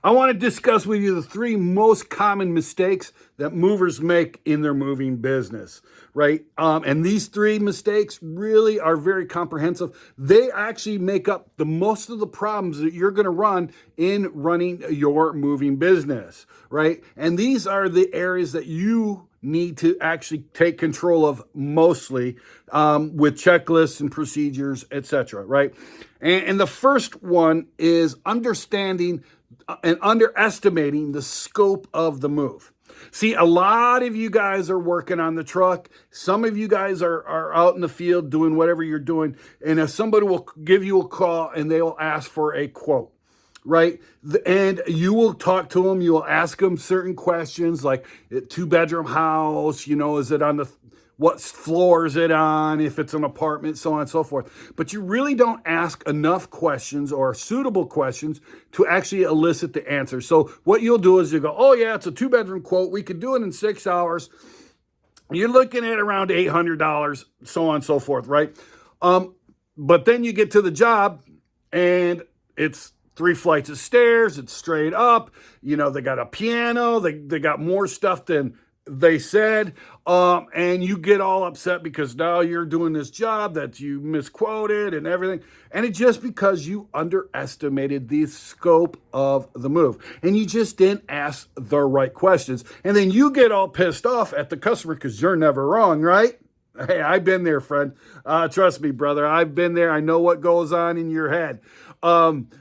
I want to discuss with you the three most common mistakes that movers make in their moving business, right? And these three mistakes really are very comprehensive. They actually make up the most of the problems that you're going to run in running your moving business, right? And these are the areas that you need to actually take control of mostly with checklists and procedures, etc., right? And the first one is understanding and underestimating the scope of the move. See, a lot of you guys are working on the truck. Some of you guys are out in the field doing whatever you're doing. And if somebody will give you a call and they will ask for a quote, right? And you will talk to them. You will ask them certain questions like, 2-bedroom house, is it on what floor is it on, if it's an apartment, so on and so forth. But you really don't ask enough questions or suitable questions to actually elicit the answer. So what you'll do is you go, oh yeah, it's a 2-bedroom quote. We could do it in 6 hours. You're looking at around $800, so on and so forth, right? But then you get to the job and it's 3 flights of stairs. It's straight up. They got a piano. They got more stuff than they said, and you get all upset because now you're doing this job that you misquoted and everything. And it's just because you underestimated the scope of the move and you just didn't ask the right questions. And then you get all pissed off at the customer because you're never wrong, right? Hey, I've been there, friend. Trust me, brother. I've been there. I know what goes on in your head.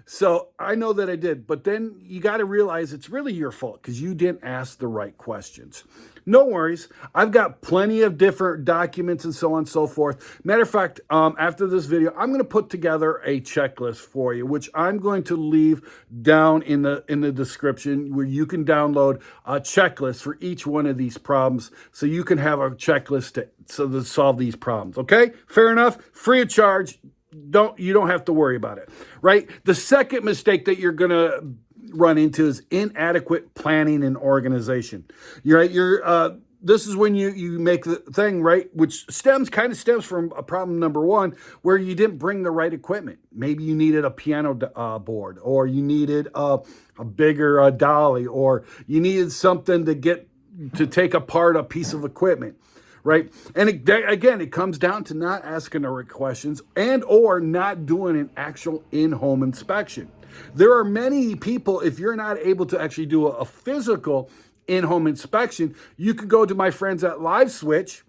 So I know that I did, but then you got to realize it's really your fault because you didn't ask the right questions. No worries. I've got plenty of different documents and so on and so forth. Matter of fact, after this video, I'm going to put together a checklist for you, which I'm going to leave down in the description where you can download a checklist for each one of these problems so you can have a checklist to solve these problems. Okay? Fair enough? Free of charge. You don't have to worry about it, right? The second mistake that you're going to run into is inadequate planning and organization. This is when you make the thing, right, which kind of stems from a problem number one, where you didn't bring the right equipment. Maybe you needed a piano board, or you needed a bigger dolly, or you needed something to take apart a piece of equipment. Right. And it comes down to not asking the right questions and or not doing an actual in-home inspection. There are many people, if you're not able to actually do a physical in-home inspection, you could go to my friends at Live Switch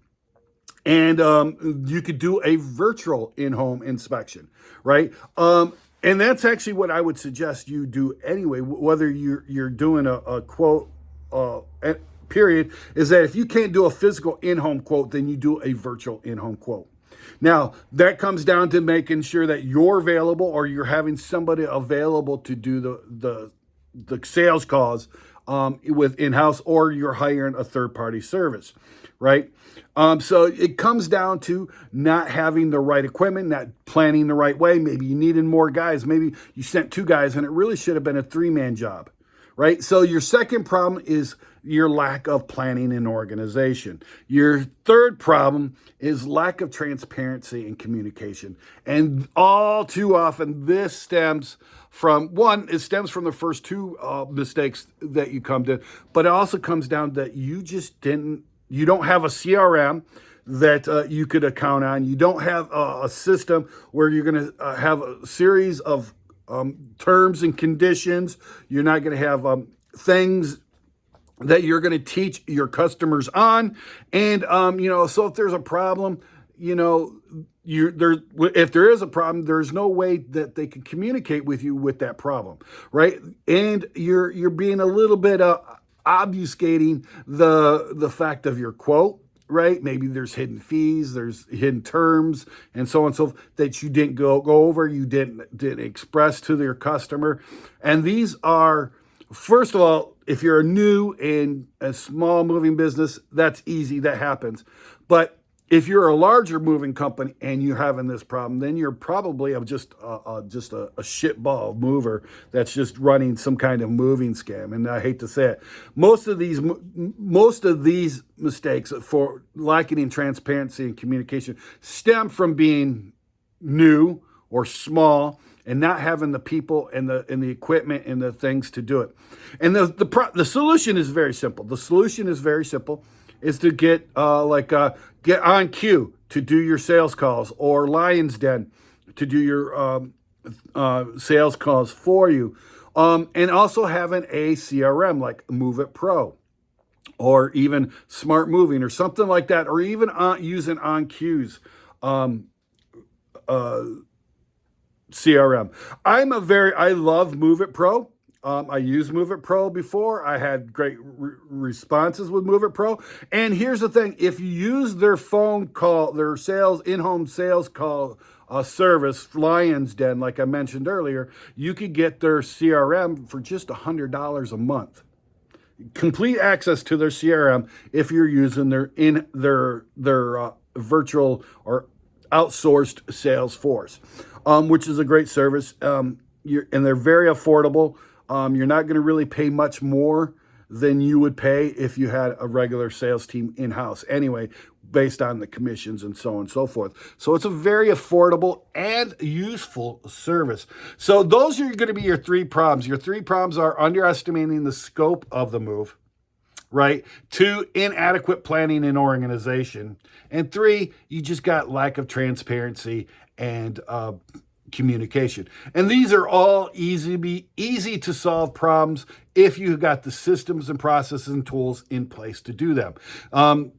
and you could do a virtual in-home inspection. Right. And that's actually what I would suggest you do anyway, whether you're doing a quote, period, is that if you can't do a physical in-home quote, then you do a virtual in-home quote. Now, that comes down to making sure that you're available or you're having somebody available to do the sales calls with in-house, or you're hiring a third-party service, right? So it comes down to not having the right equipment, not planning the right way. Maybe you needed more guys. Maybe you sent 2 guys and it really should have been a 3-man job, right? So your second problem is your lack of planning and organization. Your third problem is lack of transparency and communication. And all too often, this stems from, it stems from the first 2 mistakes that you come to, but it also comes down that you don't have a CRM that you could account on. You don't have a system where you're going to have a series of terms and conditions. You're not going to have things that you're going to teach your customers on. And, so if there's a problem, if there is a problem, there's no way that they can communicate with you with that problem, right? And you're being a little bit obfuscating the fact of your quote, right? Maybe there's hidden fees, there's hidden terms, and so on and so forth that you didn't go over, you didn't express to your customer. And these are, first of all, if you're new in a small moving business, that's easy, that happens. But if you're a larger moving company and you're having this problem, then you're probably just a shitball mover that's just running some kind of moving scam. And I hate to say it, most of these mistakes for lacking in transparency and communication stem from being new or small and not having the people and the equipment and the things to do it. And the solution is very simple. The solution is very simple, is to get get on queue to do your sales calls, or Lion's Den to do your sales calls for you. And also having a CRM like Move It Pro, or even Smart Moving, or something like that, or even using OnQueue's CRM. I love Move It Pro. I used Move It Pro before. I had great responses with Move It Pro. And here's the thing: if you use their phone call, their in-home sales call service, Lion's Den, like I mentioned earlier, you could get their CRM for just $100 a month. Complete access to their CRM if you're using their virtual or outsourced sales force, which is a great service. And they're very affordable. You're not going to really pay much more than you would pay if you had a regular sales team in-house anyway, based on the commissions and so on and so forth. So it's a very affordable and useful service. So those are going to be your three problems. Your three problems are underestimating the scope of the move, right? 2, inadequate planning and organization. And 3, you just got lack of transparency and communication. And these are all easy to solve problems if you got the systems and processes and tools in place to do them.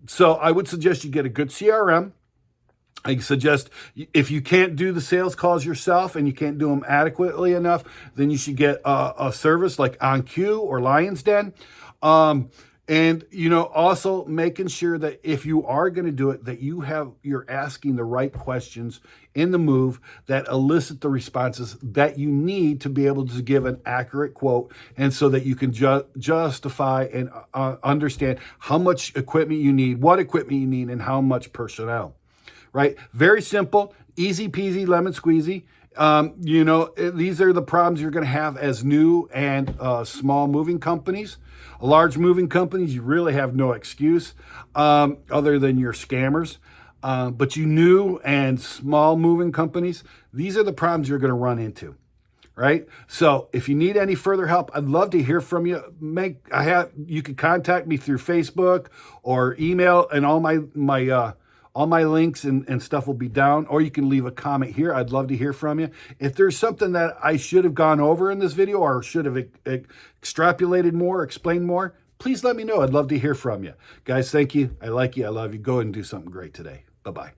So I would suggest you get a good CRM. I suggest if you can't do the sales calls yourself and you can't do them adequately enough, then you should get a service like OnQ or Lion's Den. And, also making sure that if you are going to do it, that you're asking the right questions in the move that elicit the responses that you need to be able to give an accurate quote, and so that you can justify and understand how much equipment you need, what equipment you need, and how much personnel, right? Very simple, easy peasy, lemon squeezy. These are the problems you're going to have as new and small moving companies. Large moving companies, you really have no excuse other than your scammers. But you new and small moving companies, these are the problems you're going to run into, right? So if you need any further help, I'd love to hear from you. You can contact me through Facebook or email, and all my links and stuff will be down, or you can leave a comment here. I'd love to hear from you. If there's something that I should have gone over in this video, or should have extrapolated more, explained more, please let me know. I'd love to hear from you. Guys, thank you. I like you. I love you. Go ahead and do something great today. Bye-bye.